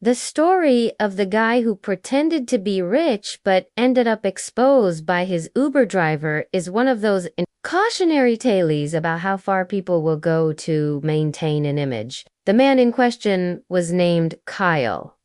The story of the guy who pretended to be rich but ended up exposed by his Uber driver is one of those cautionary tales about how far people will go to maintain an image. The man in question was named Kyle.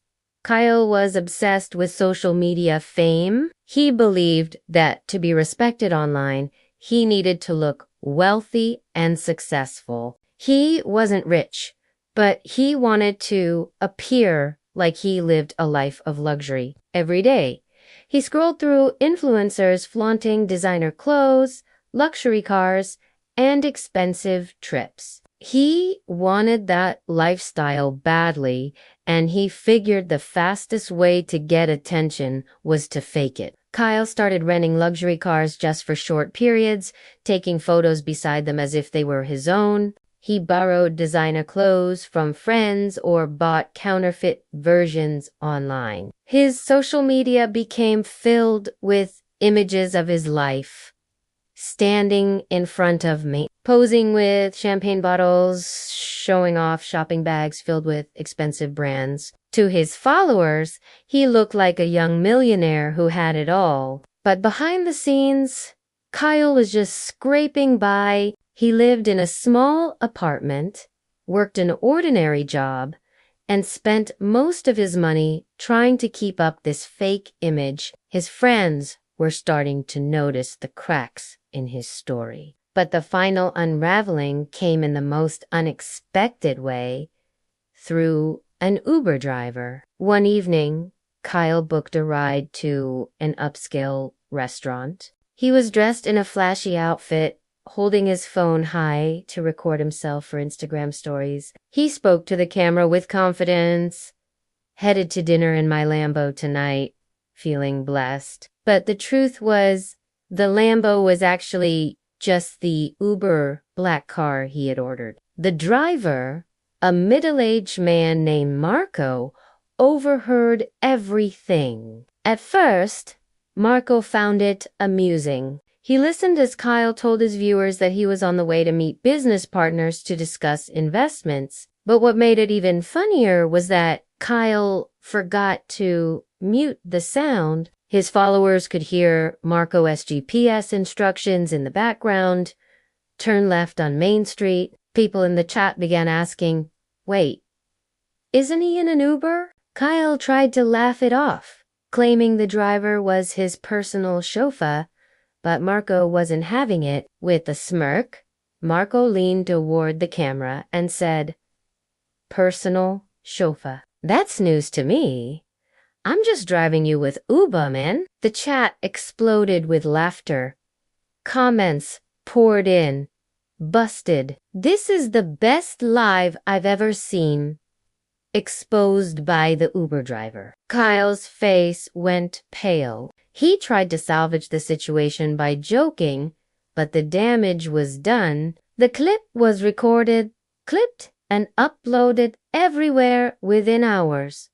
Kyle was obsessed with social media fame. He believed that to be respected online, he needed to look wealthy and successful. He wasn't rich, but he wanted to appear like he lived a life of luxury every day. He scrolled through influencers flaunting designer clothes, luxury cars, and expensive trips. He wanted that lifestyle badly, and he figured the fastest way to get attention was to fake it. Kyle started renting luxury cars just for short periods, taking photos beside them as if they were his own. He borrowed designer clothes from friends or bought counterfeit versions online. His social media became filled with images of his life, standing in front of me, posing with champagne bottles, showing off shopping bags filled with expensive brands. To his followers, he looked like a young millionaire who had it all. But behind the scenes, Kyle was just scraping by. He lived in a small apartment, worked an ordinary job, and spent most of his money trying to keep up this fake image. His friends were starting to notice the cracks in his story. But the final unraveling came in the most unexpected way, through an Uber driver. One evening, Kyle booked a ride to an upscale restaurant. He was dressed in a flashy outfit, holding his phone high to record himself for Instagram stories. He spoke to the camera with confidence. "Headed to dinner in my Lambo tonight, feeling blessed." But the truth was, the Lambo was actually just the Uber black car he had ordered. The driver, a middle-aged man named Marco, overheard everything. At first, Marco found it amusing. He listened as Kyle told his viewers that he was on the way to meet business partners to discuss investments. But what made it even funnier was that Kyle forgot to mute the sound. His followers could hear Marco's GPS instructions in the background. Turn left on Main Street. People in the chat began asking, "Wait, isn't he in an Uber?" Kyle tried to laugh it off, claiming the driver was his personal chauffeur, but Marco wasn't having it. With a smirk, Marco leaned toward the camera and said, "Personal chauffeur. That's news to me. I'm just driving you with Uber, man." The chat exploded with laughter. Comments poured in. "Busted. This is the best live I've ever seen." Exposed by the Uber driver. Kyle's face went pale. He tried to salvage the situation by joking, but the damage was done. The clip was recorded, clipped, and uploaded everywhere within hours.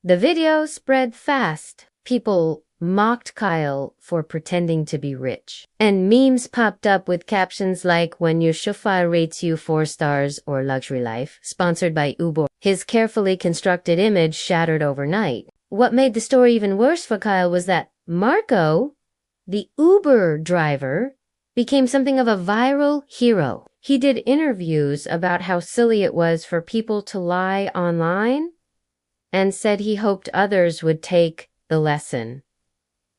The video spread fast. People mocked Kyle for pretending to be rich. And memes popped up with captions like, "When your chauffeur rates you 4 stars" or "Luxury Life," sponsored by Uber. His carefully constructed image shattered overnight. What made the story even worse for Kyle was that Marco, the Uber driver, became something of a viral hero. He did interviews about how silly it was for people to lie online, and said he hoped others would take the lesson.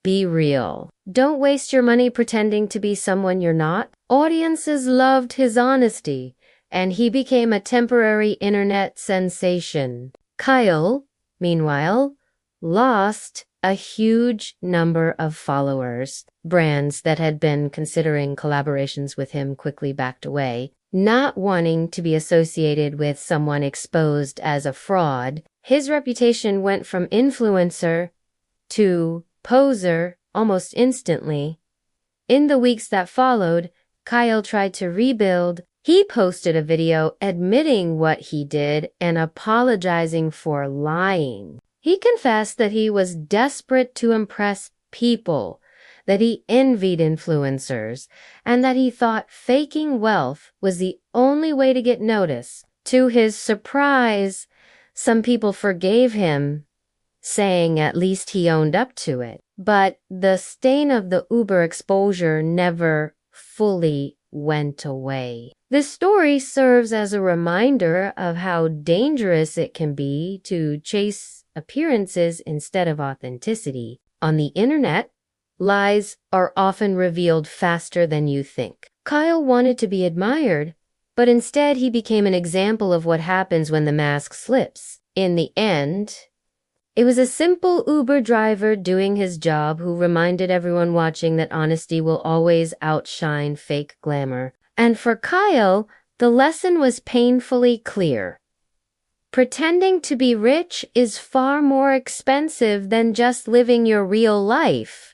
Be real. Don't waste your money pretending to be someone you're not. Audiences loved his honesty, and he became a temporary internet sensation. Kyle, meanwhile, lost a huge number of followers. Brands that had been considering collaborations with him quickly backed away, not wanting to be associated with someone exposed as a fraud. His reputation went from influencer to poser almost instantly. In the weeks that followed, Kyle tried to rebuild. He posted a video admitting what he did and apologizing for lying. He confessed that he was desperate to impress people, that he envied influencers, and that he thought faking wealth was the only way to get noticed. To his surprise, Some people forgave him, saying at least he owned up to it. But the stain of the Uber exposure never fully went away. This story serves as a reminder of how dangerous it can be to chase appearances instead of authenticity. On the internet, lies are often revealed faster than you think. Kyle wanted to be admired, but instead he became an example of what happens when the mask slips. In the end, it was a simple Uber driver doing his job who reminded everyone watching that honesty will always outshine fake glamour. And for Kyle, the lesson was painfully clear. Pretending to be rich is far more expensive than just living your real life.